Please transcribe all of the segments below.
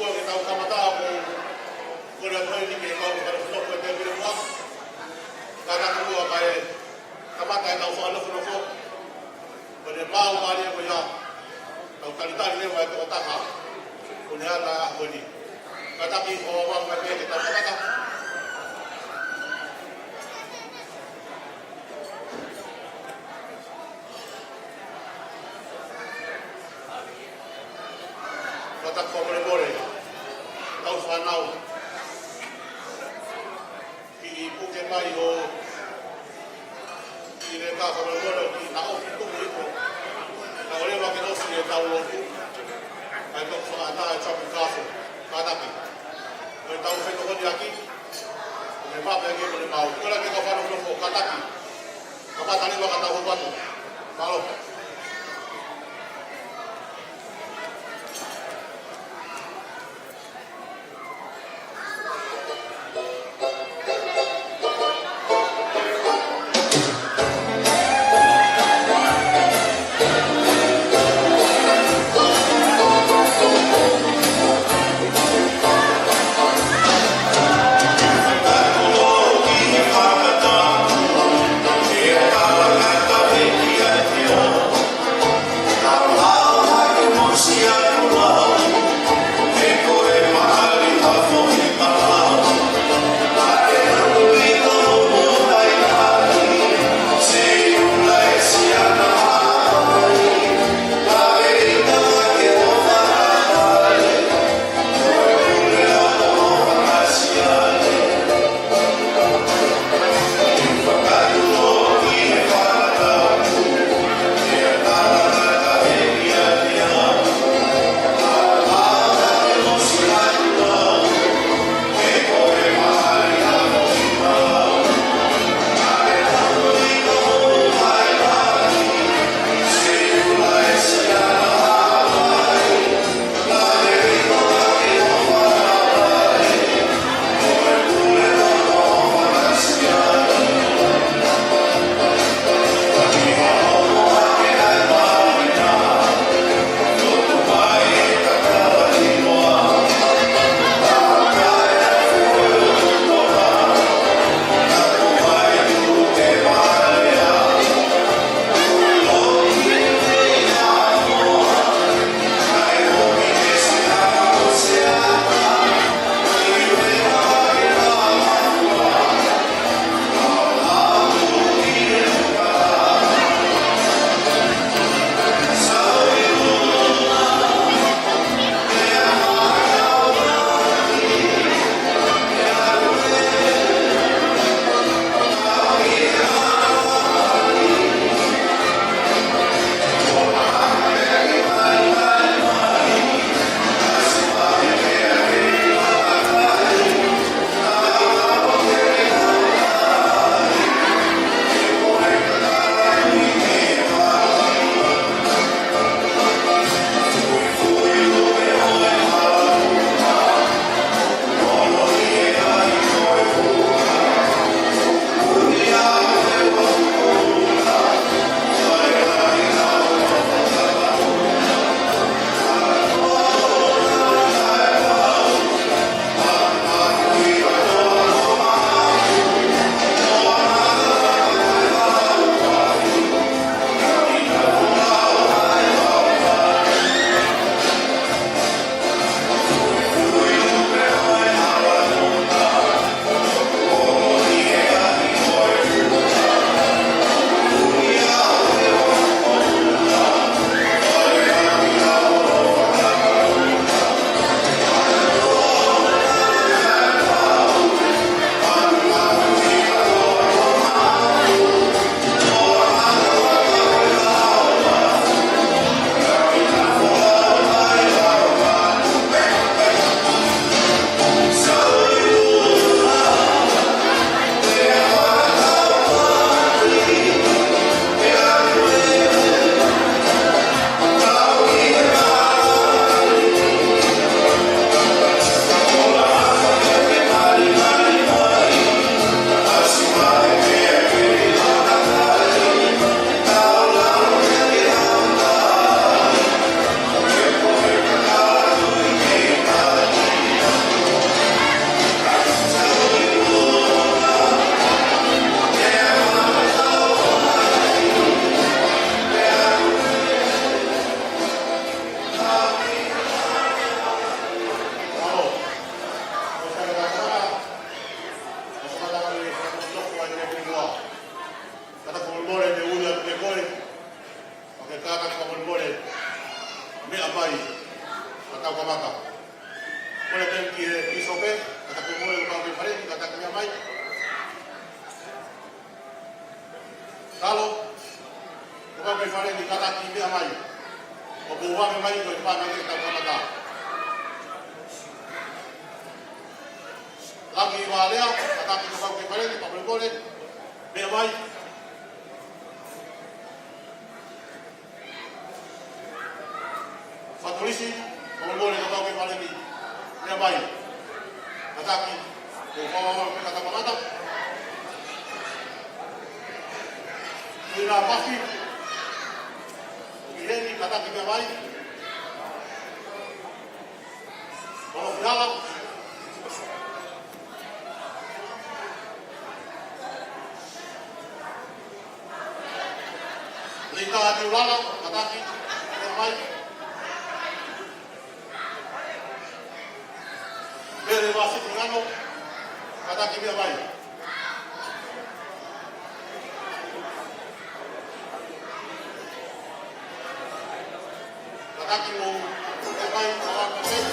ko ke tau kamata ko ko na toi ni ke ko ka no ko te bi mo ka na ko ba e kamata e tau so alo no ko ko ne mau mari ko ya tau kalita ni wa ko ta ka ko ne ala ko ni ka ta ki o wa ka ke tau kamata tak ko more tau whanau ki puke mai o ki re ka ko more ki na o tu ni ko na ole wa ke no si e tau o tu ai ko so ata e chapu ka so ka ta ki o tau fe ko ni aki me va pe ke le mau ko la ke ka fa no ko ka ta ki ka pa ta ni wa ka ta ho pa tu malo Yeah. kamata. Kone ten ki pisope, kata kumule ko pang pare, kata kanya mai. Kalau ko pang pare ni kata ki dia mai. O buwa mai ko pa na kita kamata. Lagi walea, kata ki ko pang pare ni pablo kole. Dia mai. Polisi, pemulung yang kau kepala ni, dia baik. Ataki, kau kata apa? Ina pasti, ini kata kita baik. Kalau dalam, lita diulang, kata kita baik. Bere masih mengano kata kita baik. Kata kita baik orang baik.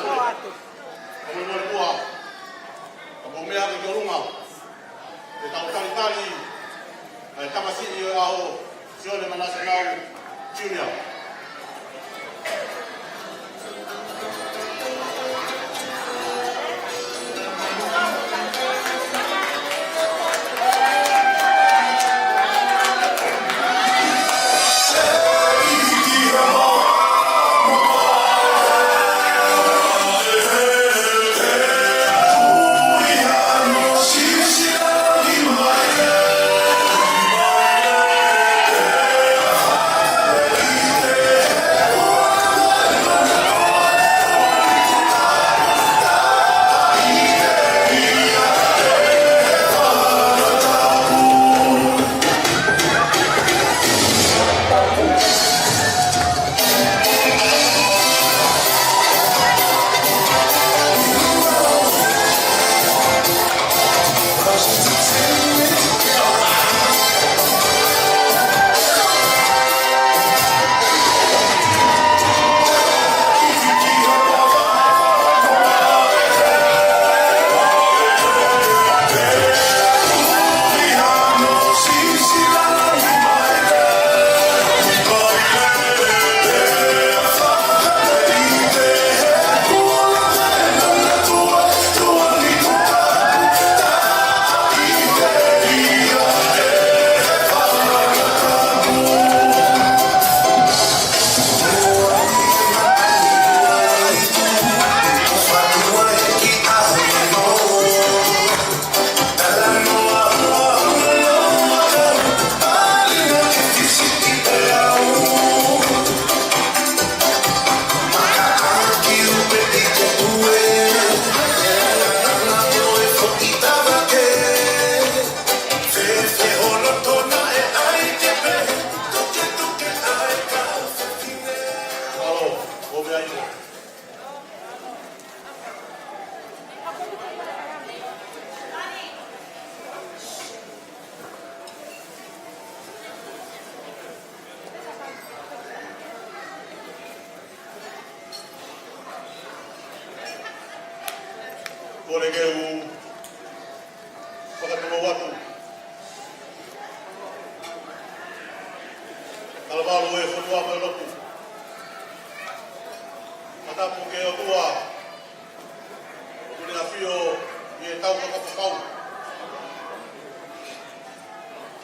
atu. Kamu mau buat, kamu mea ke jorunga. Kita utari tali, kama sini au sione manasa nau junior. Kore ke u whakatama watu. Kalawalo e whanua mai loku. Matapu ke o tua. Kune a whio i e tau kakapakau.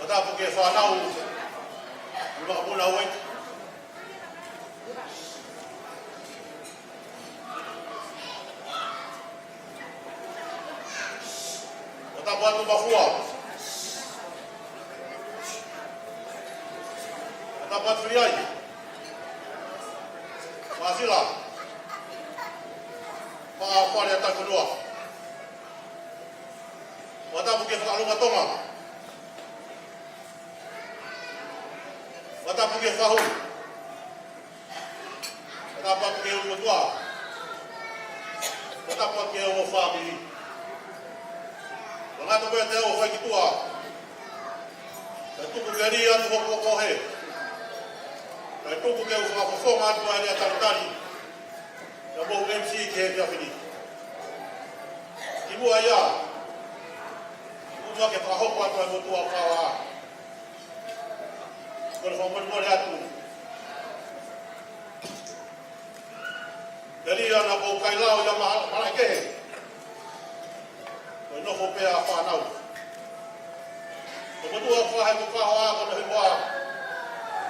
Matapu ke whanau. I makapuna wait. Matapu atu mafua. Matapu atu riai. Masila. Whakawhare a takunua. Matapu ke whakalunga tonga. Matapu ke whahu. Matapu ke umatua. Matapu ke o whamiri. Ngata koe te o whai ki tua. Kai tuku ke ri atu hoko kohe. Kai tuku ke o whakawhonga atu a rea tarutari. Na mohu MC ke he whiawhini. Ki mua ia. Utua ke whakahoko atu a motua whawa. Kore whamone atu. Ke ri ana kou kailao ia maha kehe. Koe nofo pēa whanau. Ko matua whahe ko whahoa ko nahi wā.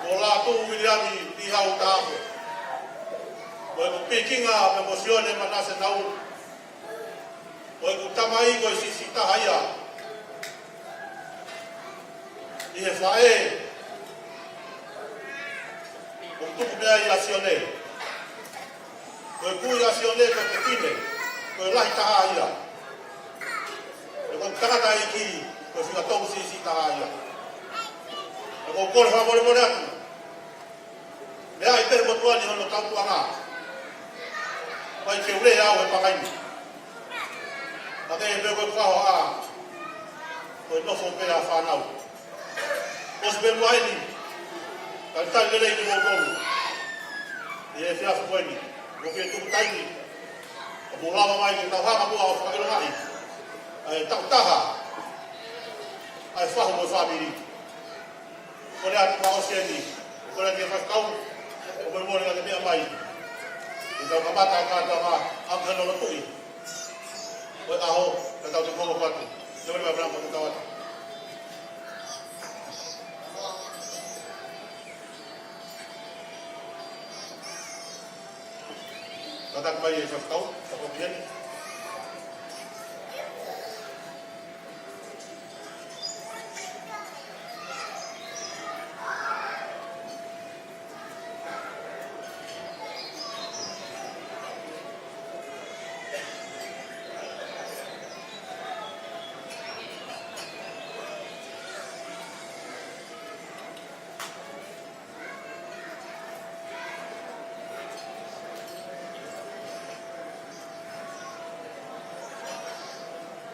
Ko la tū wiriani ti hau tāpe. Koe ko pikinga me mosione manase nau. Koe ko tamai koe sisi tahaia. I he whae. Ko tuku mea i asione. Koe kui asione ko te kine. Koe lahi tahaia. Ko takata iki ko figa tongu sisi tahaia. Ko kore whamore atu. Mea i tere motua ni hono tautu anga. Pai ke ure au e pakaini. Ake e peo koe whaho a. Koe nofo pēra whanau. Kos ben waini. Kai tai lelei ni mo konu. I e whiawha koeni. Ko ke tuku taini. lama mai ke tau hanga mua o whakiro ngai. Ai tau taha. Ai whahu mo whamiri. Kone atu ma o sieni. Kone atu whakau. O mori mori ngā te mea mai. I tau kamata kātua ngā amhano na tui. Koe aho, ka tau te kongo pati. Nōri mai brāma te tawata. Tatak mai e whakau, ka pokieni.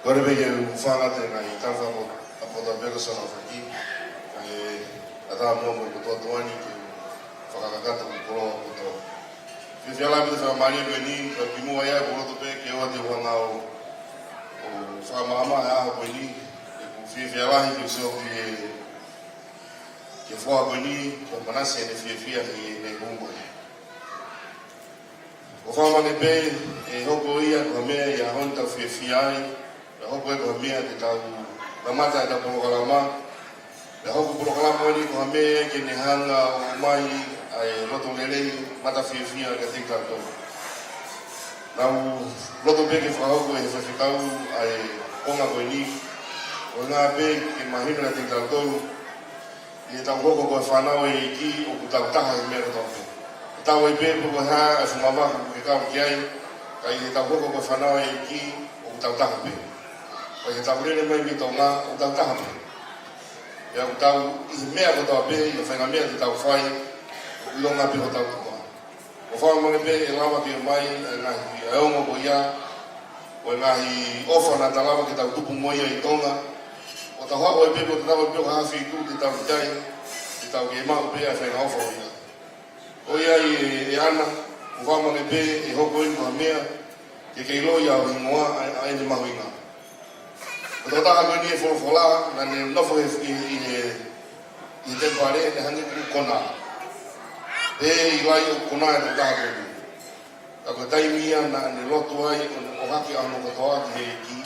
Kore peke whangate ngai tawha mo apota Pegasona whaki. Ata mo mo kutoa tuani ki whakakakata mo koroa kutoa. Whiwhiala me te whamani me ni, ka kimua ia koroto pe ke oa te wanga o whakamahama e aho koe ni. E ku whiwhialahi ki useo ke whoa koe ni, ka manasi e ne whiwhia ki ne hungoe. O whamane pe e hoko ia kua mea i a honta whiwhia ai. Le hoko e koha mea te tau ramata e tau polokalama. Le hoko polokalama ni koha mea ke ne hanga o mai ai loto lelei mata whiwhia ka te tātou. Nau loto pe ke whahoko e whawhikau ai konga koe ni. O ngā pe ke mahina te tātou i e tau hoko koe whanau e ki o ku tau taha i mea tau pe. E tau e pe puko haa e whumawaka ku ke kau ki ai. Ka i e tau hoko koe whanau e ki o ku tau taha pe. Pai e tau rene mai mi tau ngā o tau taha me. Ia o tau i mea ko tau pe, i o whainga mea te tau whai, o ilonga pe ko tau tua. O whao mange pe e lawa ki o mai, e ngahi e ongo ko ia, o e ngahi ofa na ta lawa ki tau tupu moia i tonga. O tau hao e pe ko te tau e pio hawhi i tu, te tau kitai, te tau ki e mao pe e whainga ofa o ia. O ia i e ana, o whao mange pe e hoko inu ha mea, ke kei loi au hingoa a ene mahu inga. O tau taha koe ni e wholofola, na ne nofo i te pare, ne hangi ku kona. E i lai o kona e tau taha koe ni. Ka koe taimia na ne lotu ai, o haki anu katoa ki he ki,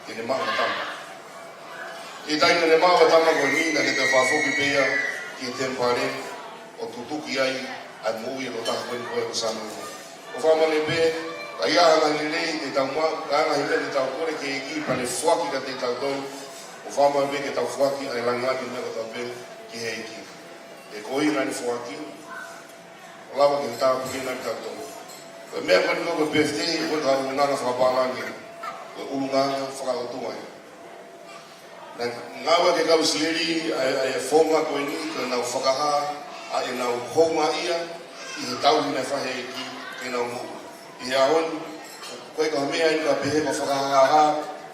ke ne maa tama. E taina ne maa tama koe ni, na ne te whafoki pea ki te pare, o tutuki ai, ai mui e lo taha koe ni koe o sanu. O whamane pe, ka ia hanga lelei te tau maa, ka hanga hile te tau kore ke eki pa le whaki ka te tau tau, o whama me ke tau whaki ai langati me ka tau pe ki he eki. E koi nani whaki, o lawa ke tau puki nani tau tau. Ka mea koni koe PFT, koe ka ngana whakapalangi, koe ulunganga whakaotua. Ngawa ke kau sileri ai e whonga koe ni, koe nau whakaha, ai e nau honga ia, i he tau hina whahe eki, ke nau mua. I ahon, koe ka mea i ka pehe ko whakahaha,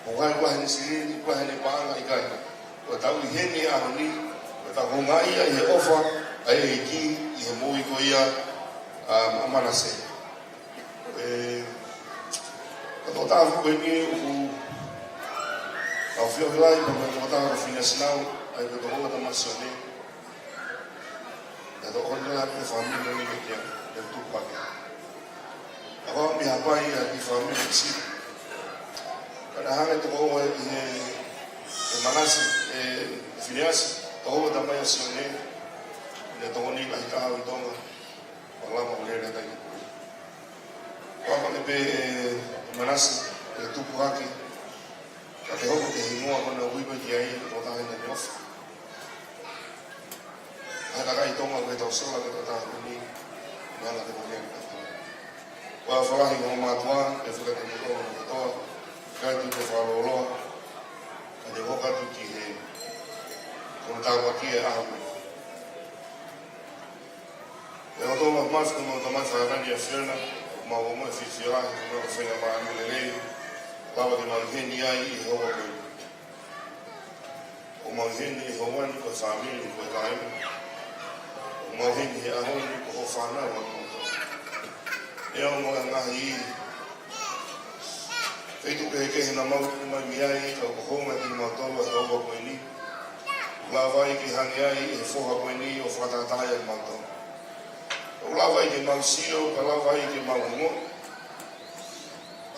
o kai kua hene siriri, kua hene paanga i kai. Koe tau i hene ahon ni, koe tau honga ia i he ofa, ai e ki, i he mui ko ia amanase. Ka tō tāwhu koe ni, au whio hilai, pa koe tō tāwhu whina sinau, ai koe tō honga tamasione. E tō honga hapne whamina ni me kia, e tūpake. Ako mi hapai a ki whamiri ki si. Kana hanga te koho e manasi, e whineasi, toho ta mai o sione, ne toho ni lahi taha i tonga, o lama o lere tai. Whamane pe e manasi, e tupu haki, ka te hoko te hingoa kona uipa ki ai, o taha ina ni ofa. Haka kai tonga koe tau sola ke taha kuni, ni ala te kone ki wa whalahi ngō mātua, e whakate ni kōna katoa, kai tu te whaloloa, ka te hokatu ki he kona tāua ki e ahu. E o tōma māwhika mō tamai whakarani a whiona, o mā o mai whiwhia, he kona whainga mā amule rei, tawa te mau heni ai i hoa koe. O mau heni e hawani koe whamiri koe kāimu. O mau heni he ahoni ko ho whanau a mō. E o mga ngahi i Feito ke na mau mai miai ka kohonga di matolo a tau ko ni. La vai ki hangi ai e foha ko ni o whakatataya i matolo. O la vai ki mau sio, ka la vai ki mau ngo.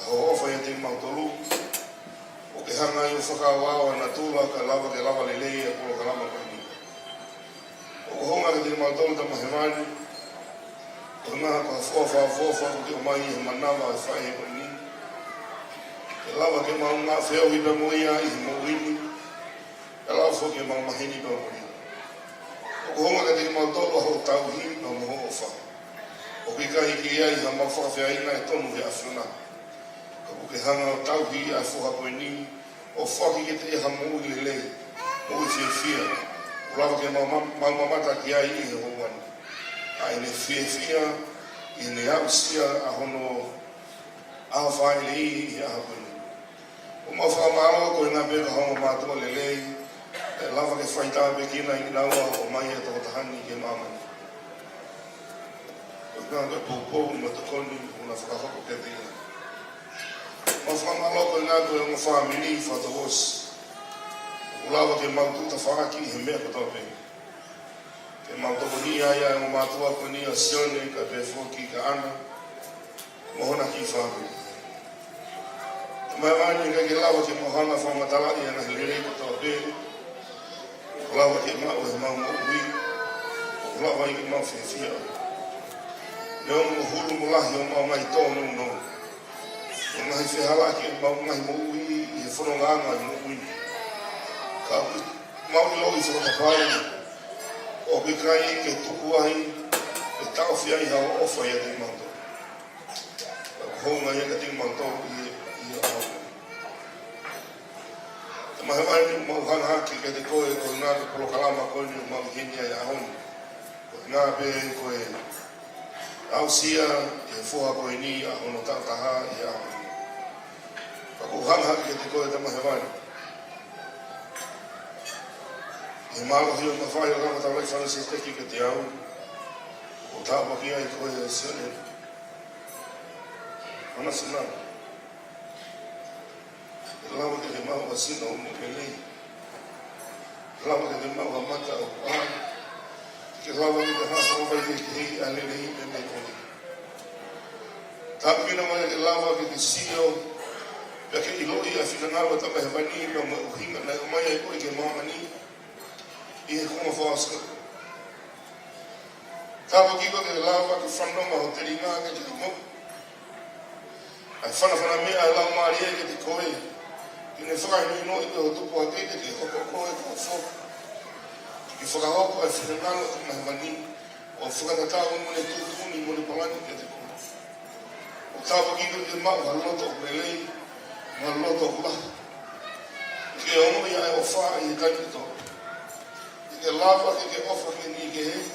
Ho ofa ia te matolo. O ke hanga i o whakawao na tula ka lava ke lava lelei e polo ka lama ko ni. O kohonga ki te matolo ta mahemani. O nga ka fofa o ke o mai e manawa e whae ko ni. E lawa ke mau ngā wheo i pa moia i mo wini. E lawa fo ke mau mahini pa moia. O kohonga ka te mau tolo ho tau hi pa moho o wha. O ke kahi ki ai ha mau whakawhea ina e tonu he awhuna. Ka po ke hanga o tau hi a whoha koe ni. O whaki ke te ha mou i le. Mou i whia whia. O lawa ke mau mamata ki ai i he hoani. A ine whia i ne ausia a hono a whae le i a koe. O mau whakamaro ko i ngā pēka honga mātua lelei, e lawa ke whaita pe kina i naua o mai e toko tahani ke mamani. O ngā koe pōpō i matakoni o ngā whakahoko ke te ina. Mau whakamaro ko i ngā koe o ngā whamini i whatawos. O lawa ke mau tuta whaki he mea kotoa pe. Ke mau toko ni aia o mātua ko ni a sione ka pe whoki ka ana. Mohona ki whamini. Mai wani ka ke lawa ke mohanga whamatala i ana hirei ko tau pēru. O lawa ke mau e mau ui. O lawa i ke mau whiawhia. Leo mo hulu mo lahi o mau mai tōnu no. O ngahi whihala ke mau ngahi mo ui i he whanonganga i mo ui. Ka mau i loi whakapapai. O ke kai ke tuku ahi. E tau whiai hao ofa i a te mauto. Honga i a te mauto i mahemani mau hanga haki ke te koe ko ngā te polo kalama koe ni mau hini ai ahoni. Ko ngā pe koe ausia e fuha koe ni ahono tataha i ahoni. Ka ko hanga haki ke te koe te mahemani. E malo hio na whai o kama tawai whana se teki ke te au. O tāpa ki ai koe e sene. Mana sinama. Lawa ke te mau a sina o mokele. Lawa ke te mau a mata o pāna. Ke lawa ke te hasa o vai ke hei a lele hi me me koni. Tāpina mai ke lawa ke te sio. Pea ke iloi a whikanawa ta mehe mani na mo uhinga na o mai ai koe ke mamani. I he kuma whaaska. Tāpa ki koe ke lawa ke whanonga ho te ringa ke te mo. Ai whana mea ai lau maari e ke te koe. Ki ne whakainu no i te ho tupu a keite ke hoko koe ka who. Ki whakahoko ai whenangalo te mahimani o whakatatau mune tūtuni mune palani ke te koe. O tāpa ki koe ke mau haloto o pelei, haloto o laha. Ke onoi ai o wha i he kaini tō. Ke lava ke ofa ke ni ke he,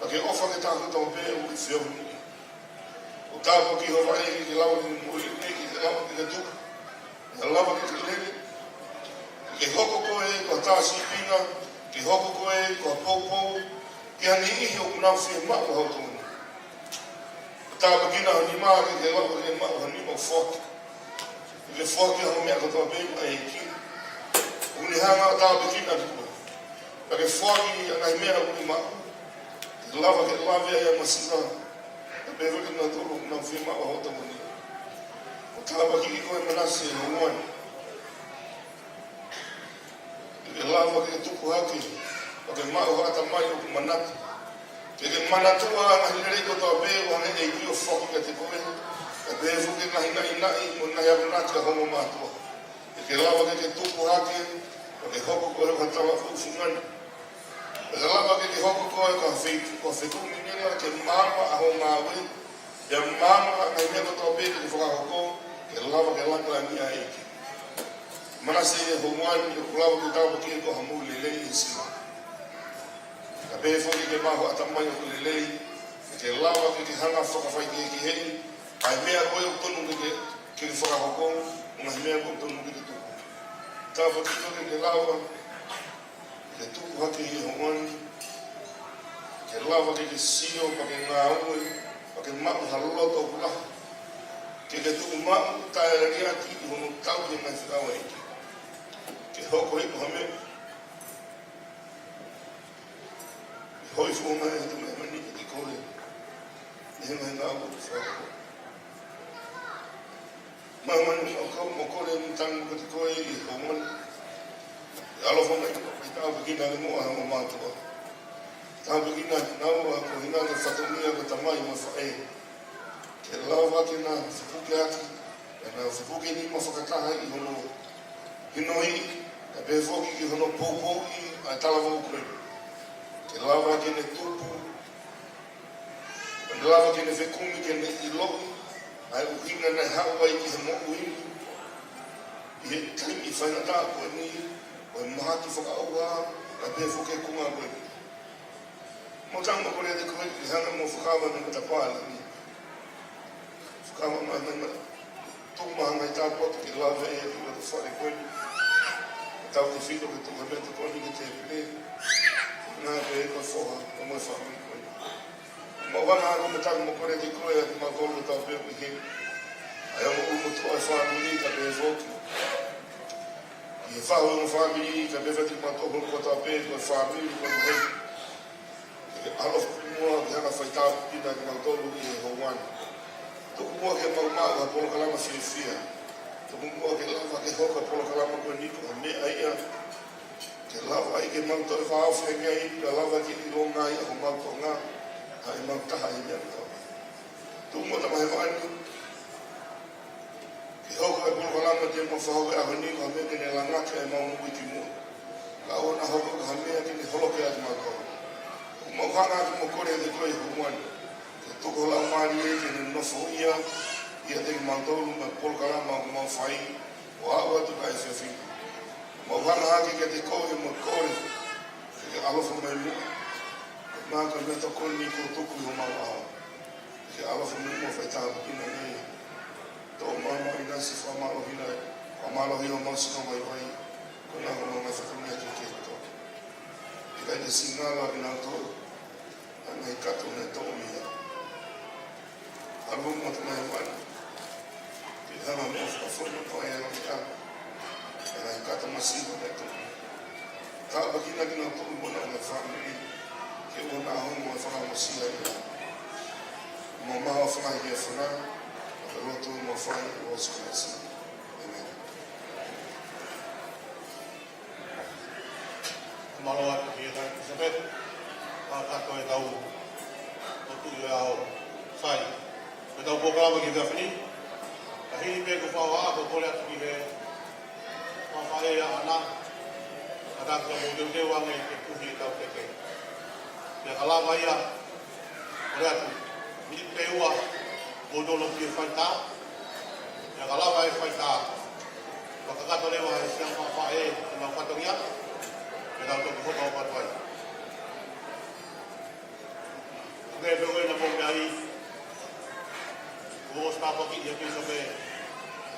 a ke ofa ke tāku tō pē o ki whio ni. O tāpa ki hoa e ke lawa ki mui ne ki ke lawa ki ke tuka. Ke lawa ke te lele, ke hoko koe kua tāsi pinga, ke hoko koe kua poupou, ke hani ihi o kunau whia mau hau tōna. Tāpa kina hani maa ke lawa ke mau hani mau whoki. Ke whoki hau mea katoa pēku ai ki. Uni hanga o tāpa kina tukua. Ka ke whoki angai mea uni mau. Ke lawa ke lawa ia masina. Ka pēweke na tōru kunau whia mau hau tōna. Tāpa ki koe manase e hongwani. Ke lawa ke tuku haki, o ke mau hata mai o kumanata. Ke manatua ngahi nereko toa pēo hane e ki o whoki ka te koe. Ka pēfu ke ngahi nai mo ngahi apanati a homo mātua. Ke lawa ke tuku haki, o ke hoko koe ka tawa fufungani. Ke lawa ke hoko koe ka whetumi nila ke mama a ho ngāwe. Ia mama ngahi mea toa pēo ke whakahoko. Ke lawa ke laka ni a eke. Manase e hongwani o kulawa ke tāpa ki e ko hamu lelei e sila. Ka pēwhoki ke maho atamai o lelei, ke lawa ke hanga whakawhai ki hei, ai mea koe o tonu ke whakahoko, ngahi mea koe o tonu ke tuku. Tāpa ki koe ke lawa, ke tuku hake i hongwani, ke lawa ke sio pa ke ngā ue, pa ke mahu haloto o kulawa. ke tu mau tae ria ki hono tau ke mai whakau e ke hoko e kohame hoi whonga e tu mai mani ki kore e he mai ngā kore whakau mamani o kau mo kore ni tangu ko te koe i homoni alo whonga i tau pekina le moa hama mātua tau pekina ki naua ko hina te whatomia ko tamai ma whae ke lawa ke nā whipuke aki e nā whipuke ni ma whakataha i hono hinoi e pe whoki ki hono poupou i ai talawau koe ke lawa ke ne tupu ke lawa ke ne whekumi ke ne i lohi ai uhina nei hawa i ki he moku ini i he taimi i whainata koe ni o e maha ki whakaua ai pe whoke kunga koe mo tango kore te koe ki hanga mo whakawa na mata pāla ni whakawa mai tuku maha ngai tāpua ki lawa e ki wata whare koe ni tau te whito ke tuka me te koni ke te pire ngā pe e koe whoha o moe whakami koe ni ma wana ako me tango mo kore te koe a ki ma kolo tau pe ui he ai ama umu tua e whamini ka pe e whoki i e whahu e whamini ka pe whati ma toko ko tau pe koe whamini koe ni hei alof mua ki hana whaitau pina ki ma tolu i e houani tuku mua ke mau mau ka polo kalama whiawhia tuku mua ke lava ke hoka polo kalama koe niko a mea ia ke lava i ke mau toi whaawhia ngai ka lava ki i ronga i a ho mau ko ngā a e mau taha i mea tau tuku mua tamahe wani ke hoka e polo kalama te mo whahoka a ho niko a mea ke ne langaka e mau mui ki mua ka ona hoka ka mea ki ne holoke a ki mau tau mo hanga ki mo kore te koe humuani ke toko lau maari e ke ne nofo ia te mantolu me polkarama o mau whai o awa tu kai whiawhi mo hanga haki ke te koe mo kore ke alofa mai mua ke māka me to koe ni ko tuku i ho mau awa ke alofa mai mua whai tāpu kina nei tō mama i nasi whamalohi nei whamalohi o mau sino mai wai ko nā hono mai whakamia ki ke to i kai te singala i nā tōru ai kato ne tomi ya algo mo te mai wani ki hana mo fa fono ko e no ta ai kato masivo ne tomi ka bakina ki no tomi bona na family ke bona ho mo fa mo sia ya mo ma fa ya fa lo to mo fa o skasi amen Malawa ki ta sabet Kato e tau o tu e ao whai. E tau pōkarama ki whiawhini. Ka hini pē ko whao a ko kore atu ki he whawhae a ana. Ka tātua mō teo teo anga i te puhi e tau teke. Pea ka lawa ia kore atu. Mini pē ua mō dono ki e whaitā. Pea ka lawa e whaitā. Whakakato lewa e siang whawhae e mau whatongia. Pea tau tōku whakao patuai. Kaya pero na po kaya buos pa po kaya piso pe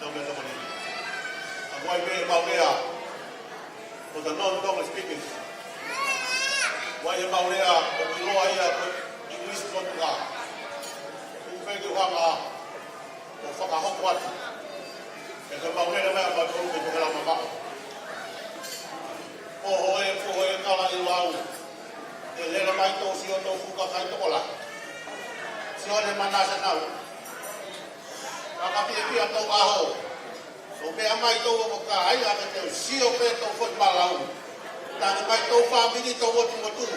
na meto ko ni. Ang why pe pa kaya for the non-tongue speakers. Why pa kaya kung ilo ay English po ka. Kung pwede ka ka o whakahokwat. E ka pa kaya na ba ko pe ko la mama. Pohoe kala ilau. E lera mai tō si o tō fuka kai tō kola. Si o le manasa nau. Kakapi e kia tō aho. O mea mai tō o ka ai a te teo si o pe tō fot malau. Tāne mai tō whamini tō wotu motu.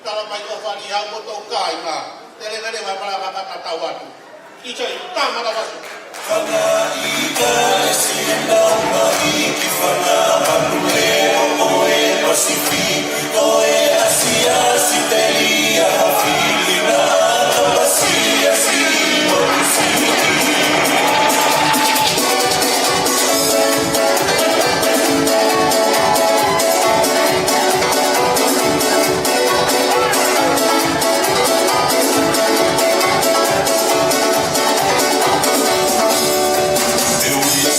Tāna mai tō whani hau mo tō kai ngā. Tere nere mai para kakata tau atu. I chai, tāmata wasu. Whanga ika e singa uma iki whanga manule o e pasifi o e asia si te ia hawhilina a pasia si o kusiti. Eu ia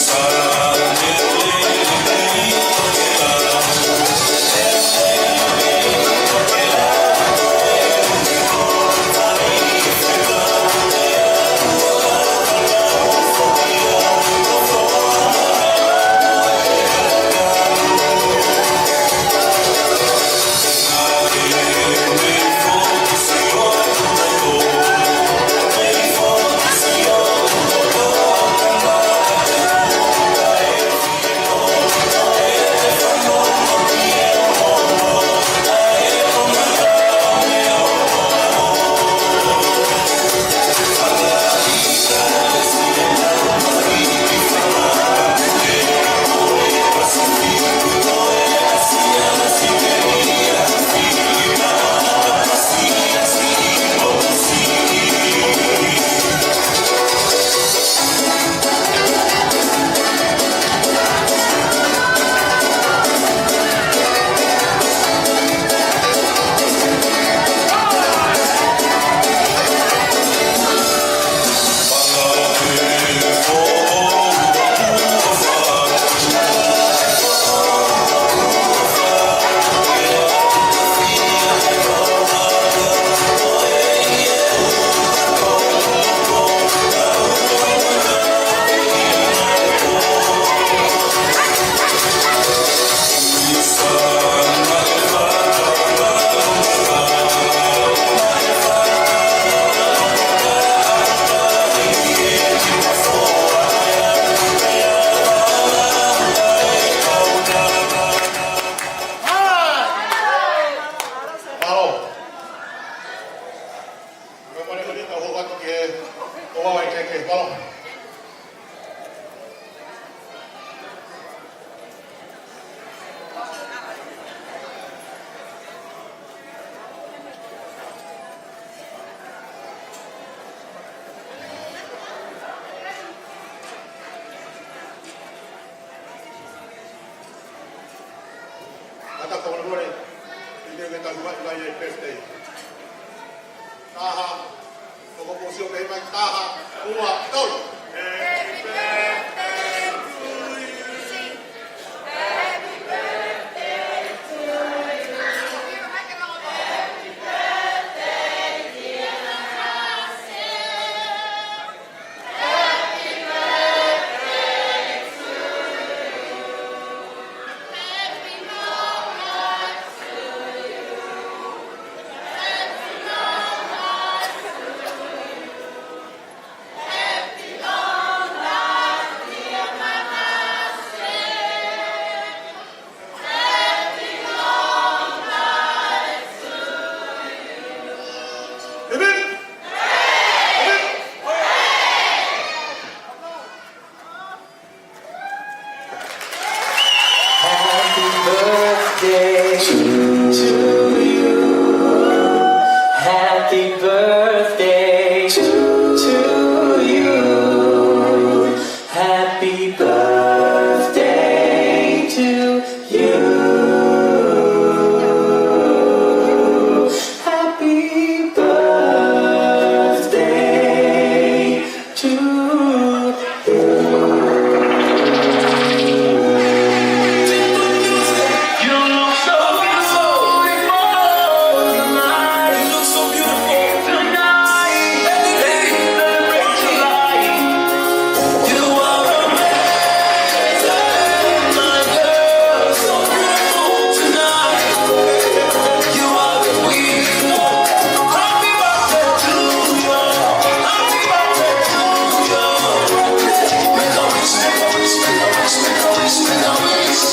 Ata kawanore, hindi nga taguwa iba yung birthday. Taha, pagkaposyo kayo may taha, uwa, tol! Happy birthday to you! Happy birthday to you! Happy birthday, dear Hassan! Happy birthday to you! Happy long life to you! Happy long life to you! Happy long life, dear Hassan! Happy long life to you! Amen! Happy birthday to you. Happy birthday to you. Happy birthday to you. Happy birthday to you. You look so beautiful tonight. You look so beautiful tonight. Baby, celebrate your life. You are amazing, my girl. So beautiful tonight. You are the queen. Happy birthday to you. Happy birthday to you. Make a wish, make a wish, make a wish, make a wish, make a wish.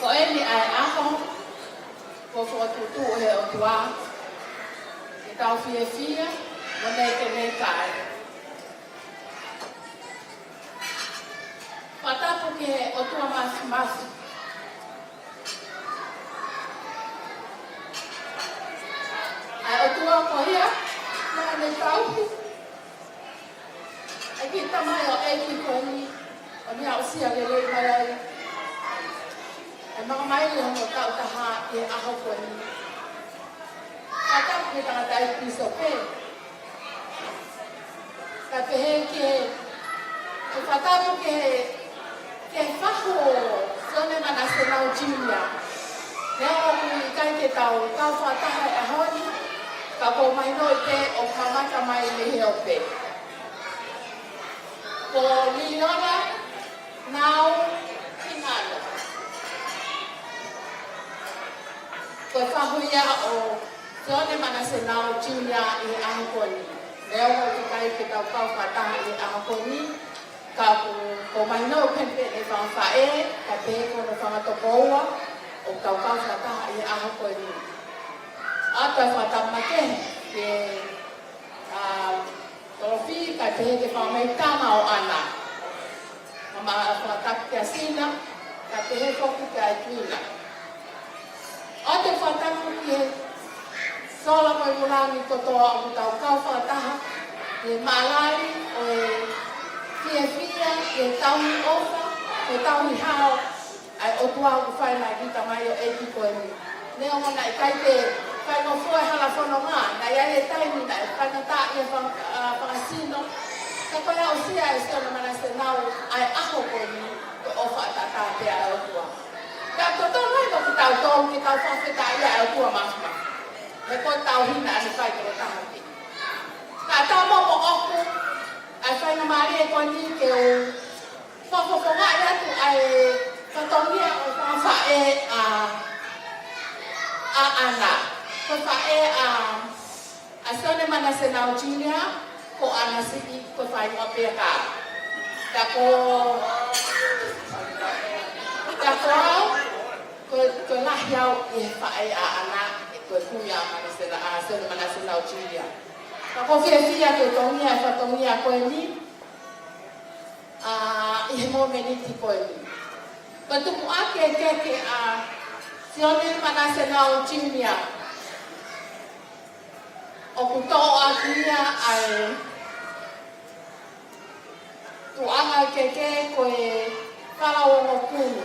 Ko e ni ai aho, ko whakatutu o he o tua, e tau fia, mo nei ke nei kai. Whatapu ke o tua masu. Ai o tua ko hia, nā nei tau. E ki tamai o e ki ko ni, o ni au sia le rei mai ai. E mga mai le hongo tau taha e aho ko ni. Whatapu ke tangata i piso pe. Ka pehe ke, e whatapu ke whaho sone mana se nau jimia. Nea o kui i kai ke tau, kau whataha e ahoni, ka ko mai no i te o kamata mai le heo pe. Ko Leona, nau, Hingano. Ko whahuia o sone mana se nau jimia i ahokoni. Nea o kui kai ke tau kau whataha i ahokoni, ka ko mai no pempe e whawhae, ka pehe ko no whangatopoua, o kau whataha i ahokoni. Ata whatamake ke torofi ka tehe ke whamaitama o ana. Mama whatapu ke asina, ka tehe whoku ke aituina. Ate whatapu ke sola mai murani kotoa o tau kau whataha, ke malari o e fia, ke tauni ofa, ke tauni hao, ai o tua ku whaina ki tamai o eki koe ni. Neo mona i kai te whai no fua e hala whono ngā, na ia e taimi na e whai no tā i e whangasino. Ka koe au sia e siona mana se nau ai aho koe ni, ko ofa ta tā te a o tua. Ka koto mai ko ki tau tōu ki tau whawheta ia e o tua mahma. Me ko tau hina ane whai koro tahati. Ka tau momo oku, ai whai na maari e koe ni ke o whawhawhonga i atu ai whatongia o whawhae a ana. Ko whae a sone mana se nau jinia, ko ana siki ko whai ngā pia kā. Ka ko au, ko lahi au i whae a ana, ko kuia mana se sone mana se nau jinia. Ka ko whiawhia ke tongia e whatongia koe ni, i he mō meniti koe ni. Ko tuku ake ke sone mana se nau jinia, o ku to'o akia ai tuanga keke koe whalaongo kunu.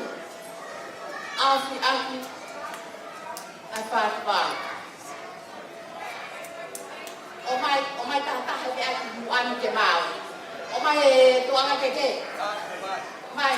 Afi ai whātua. O mai tātaha ke aki muani ke mau. O mai e tuanga keke? Mai.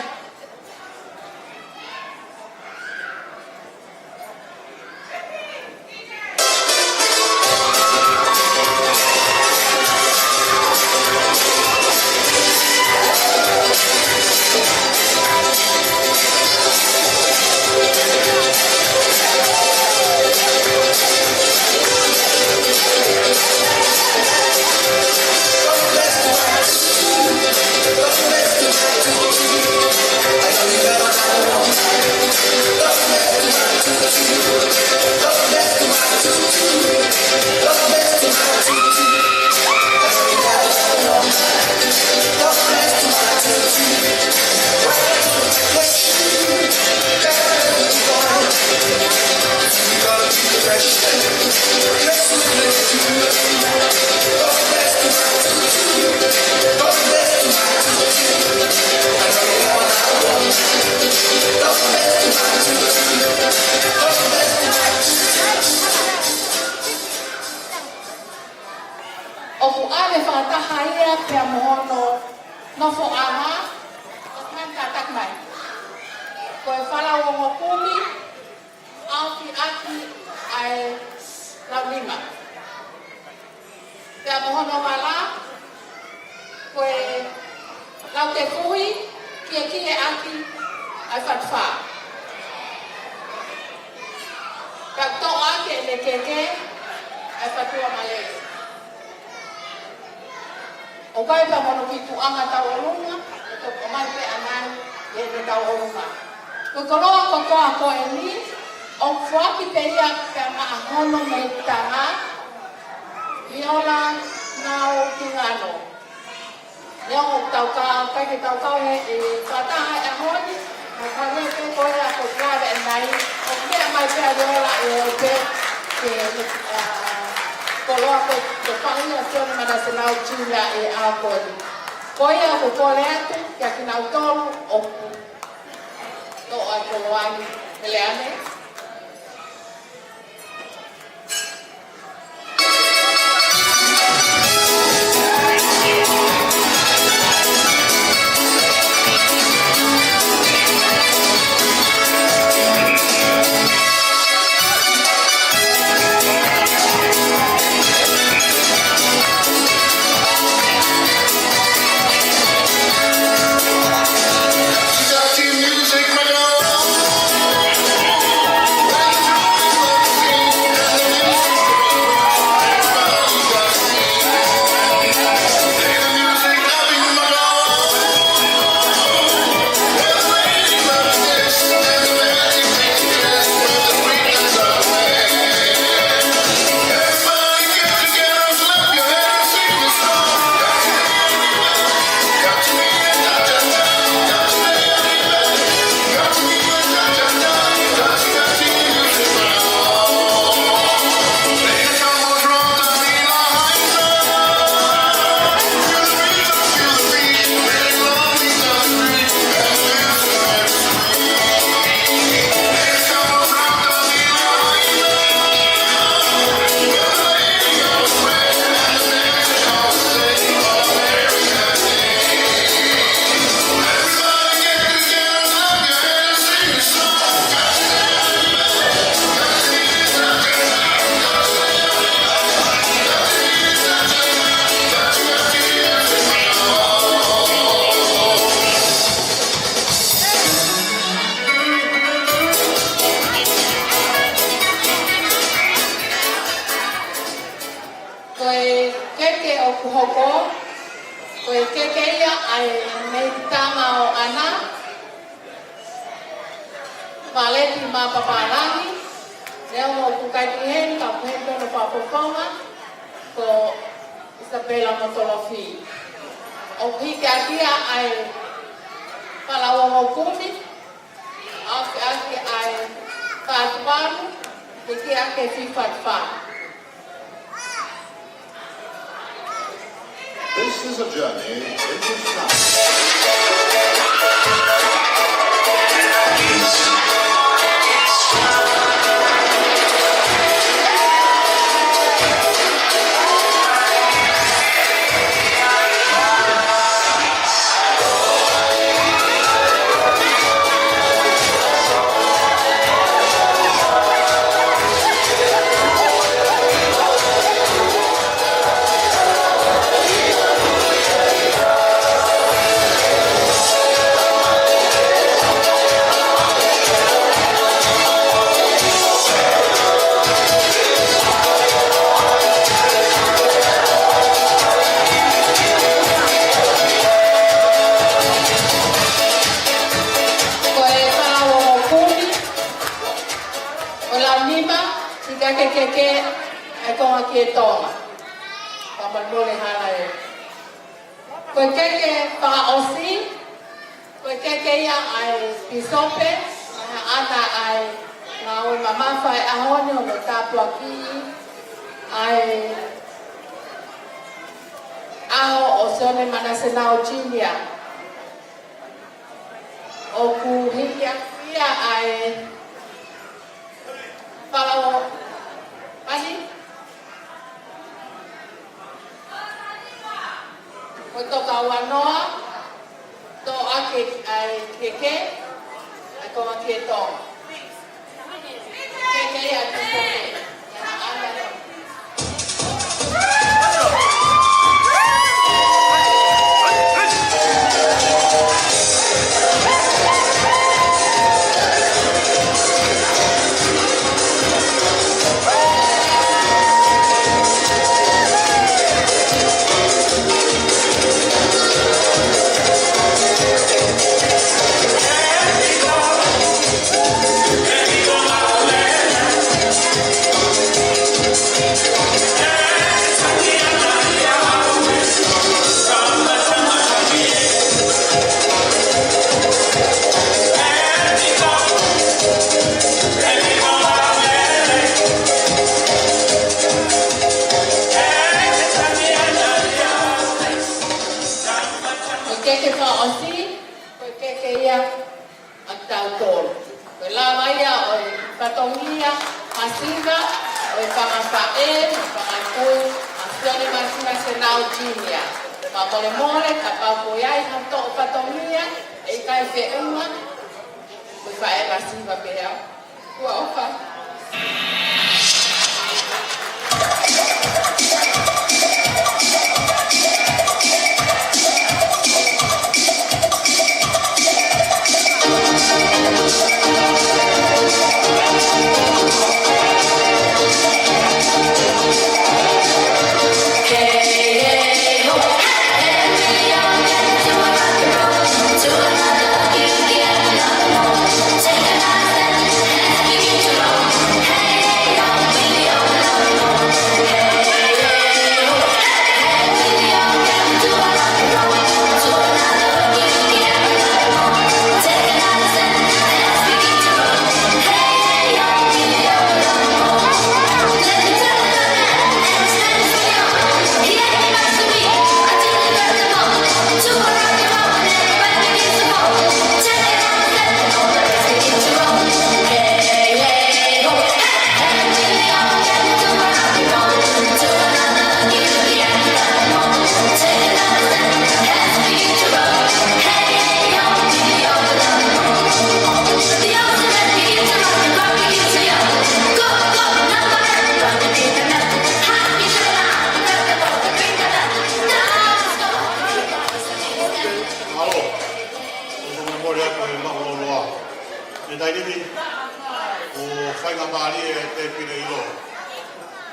O kai pa mono ki tu anga tau olunga, o mai pe anan e te tau olunga. Kukoroa kokoa ko eni, o fuaki te ia ka maahono me tanga, iola nao kingano. Ia o tauka, kai tauka e whataha e honi, a kare te koe a ko kare e nai, o mea mai te arola e o te koloa ko te whangia tōne mana se nau tūria e a kori. Koe a ko kore atu, kia ki nau tōru, o tō a koloani me leane. Valeti ma paparani, leo mo kukaihen ka pendo no papokonga ko Isabela Motolofi. O hika kia ai palawa mo kumi, aki ai fatwanu, hiki ake fifatfanu. This is a journey into time. Keke ai konga ki tonga. Pamanole hala e. Koe keke whakaosi, koe keke ia ai pisope, ana ai ngā oi mamawhai ahone o no tāpua ki, ai aho o Sione Manasenao Chinia. O ku hikia kia ai Palao Ani? Ko toka wanoa, to ake ai keke, ai ko ake tonga. Keke ia pisope, ia ana. ia ang tautol. Pelamaya o patongia, masina o pangapain, pangakul, ang pioni masina senau jinia. Mamole-mole kapapoyai hanto patongia, ikai feunga, kufae masina bea. Kua opa.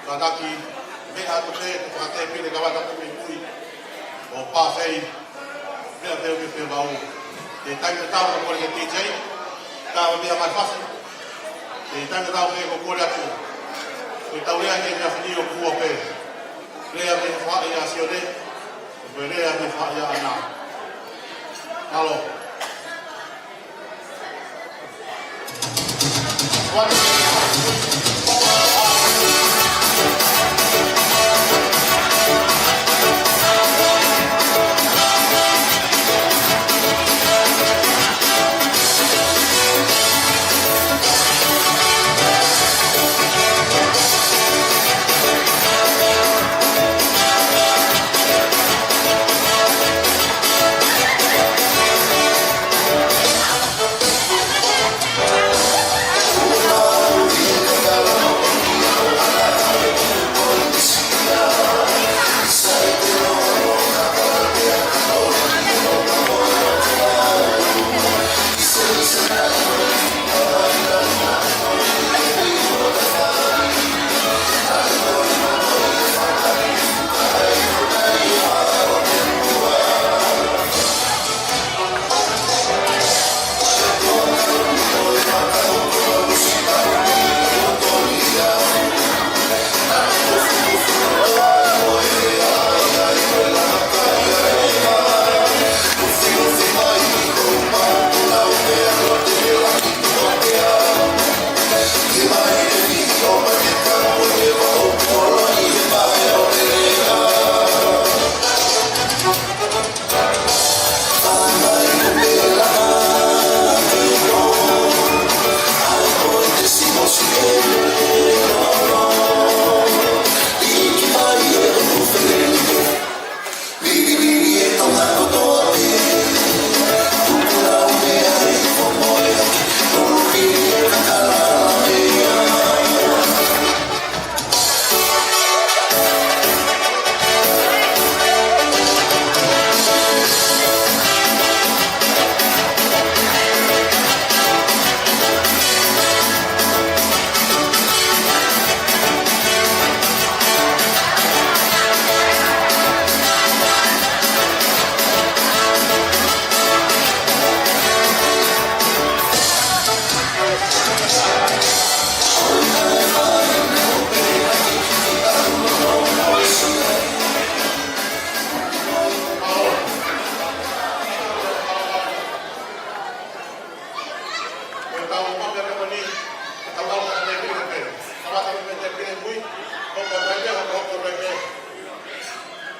Kanaki, me atu te te pine kawata pe kui o pa fei me te o ke mau te tai te tau ko le DJ ta o dia mai fácil te tai te tau ko ko le atu te tau le ake na fini o ku o pe le a me fa ia sione pe le a me fa ia ana halo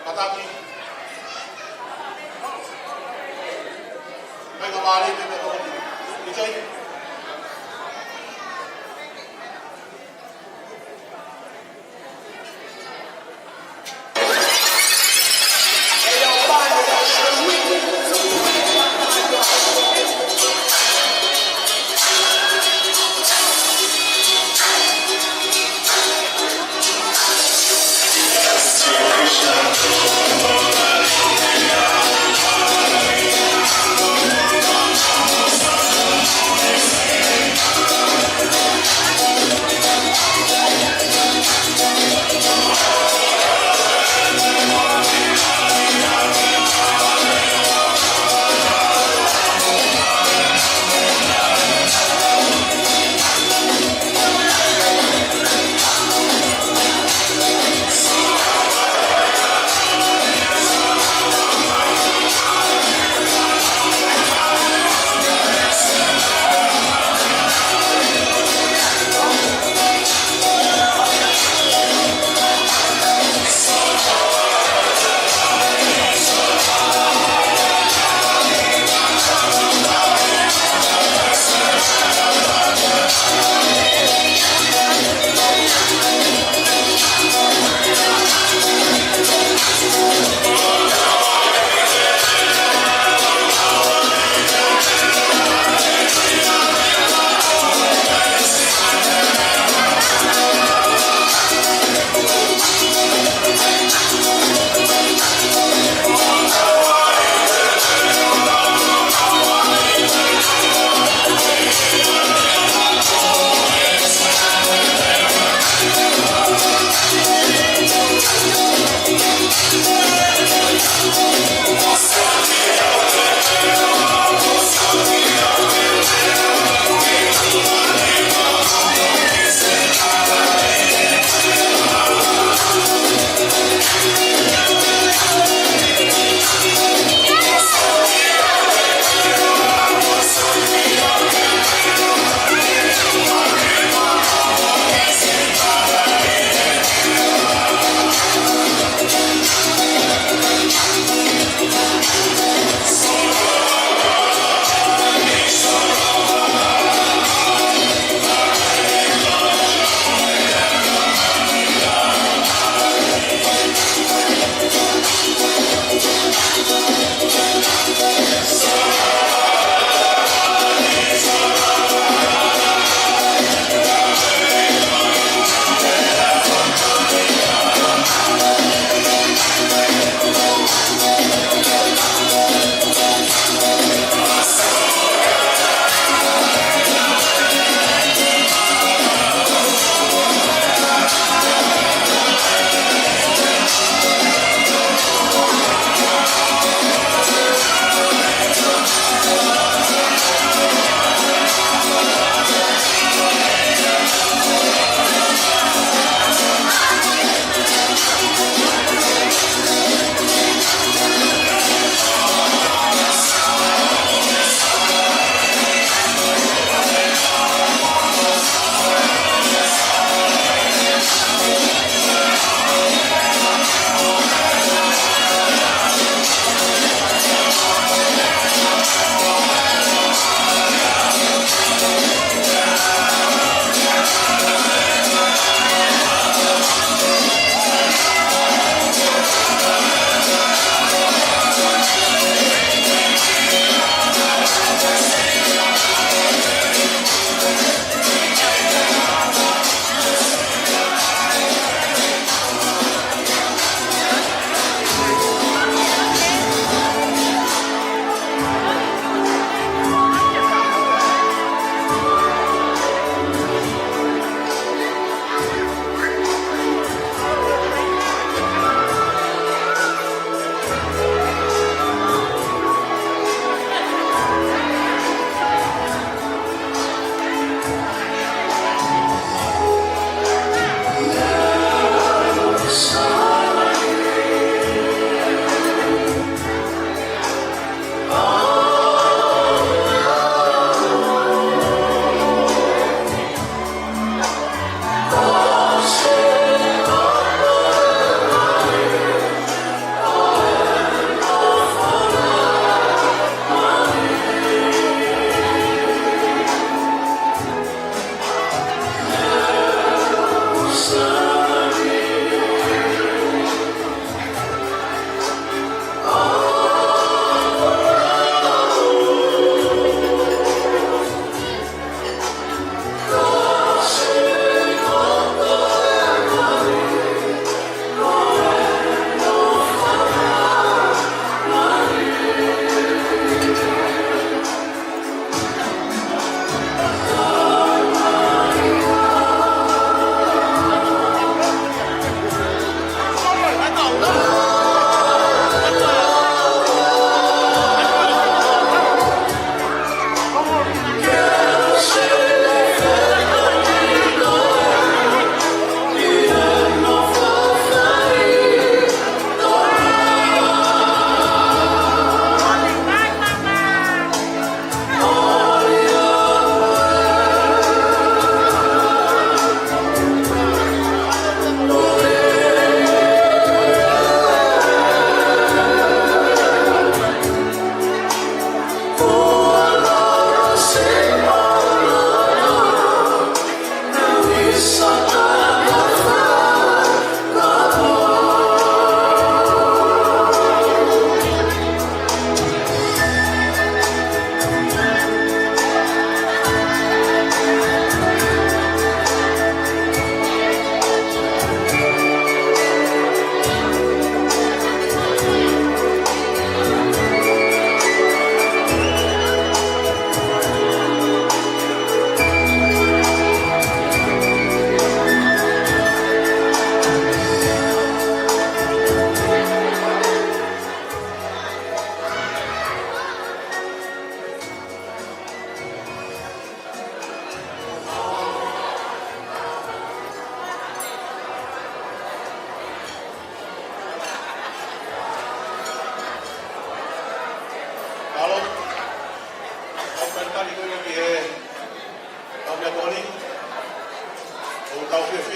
Pataki. Venga, vale, toi. Krishna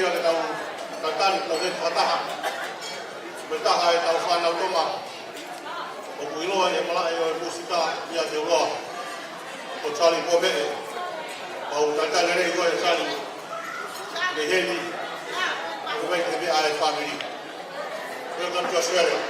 dia ke tau tatali tau ke whataha. Bertaha e tau whanau toma. O kuiloa e malai o e musika ia te uloa. O Charlie Pomee. Pau tatali rei koe Charlie. Ke heli. O wei te mea e family. Welcome to Australia.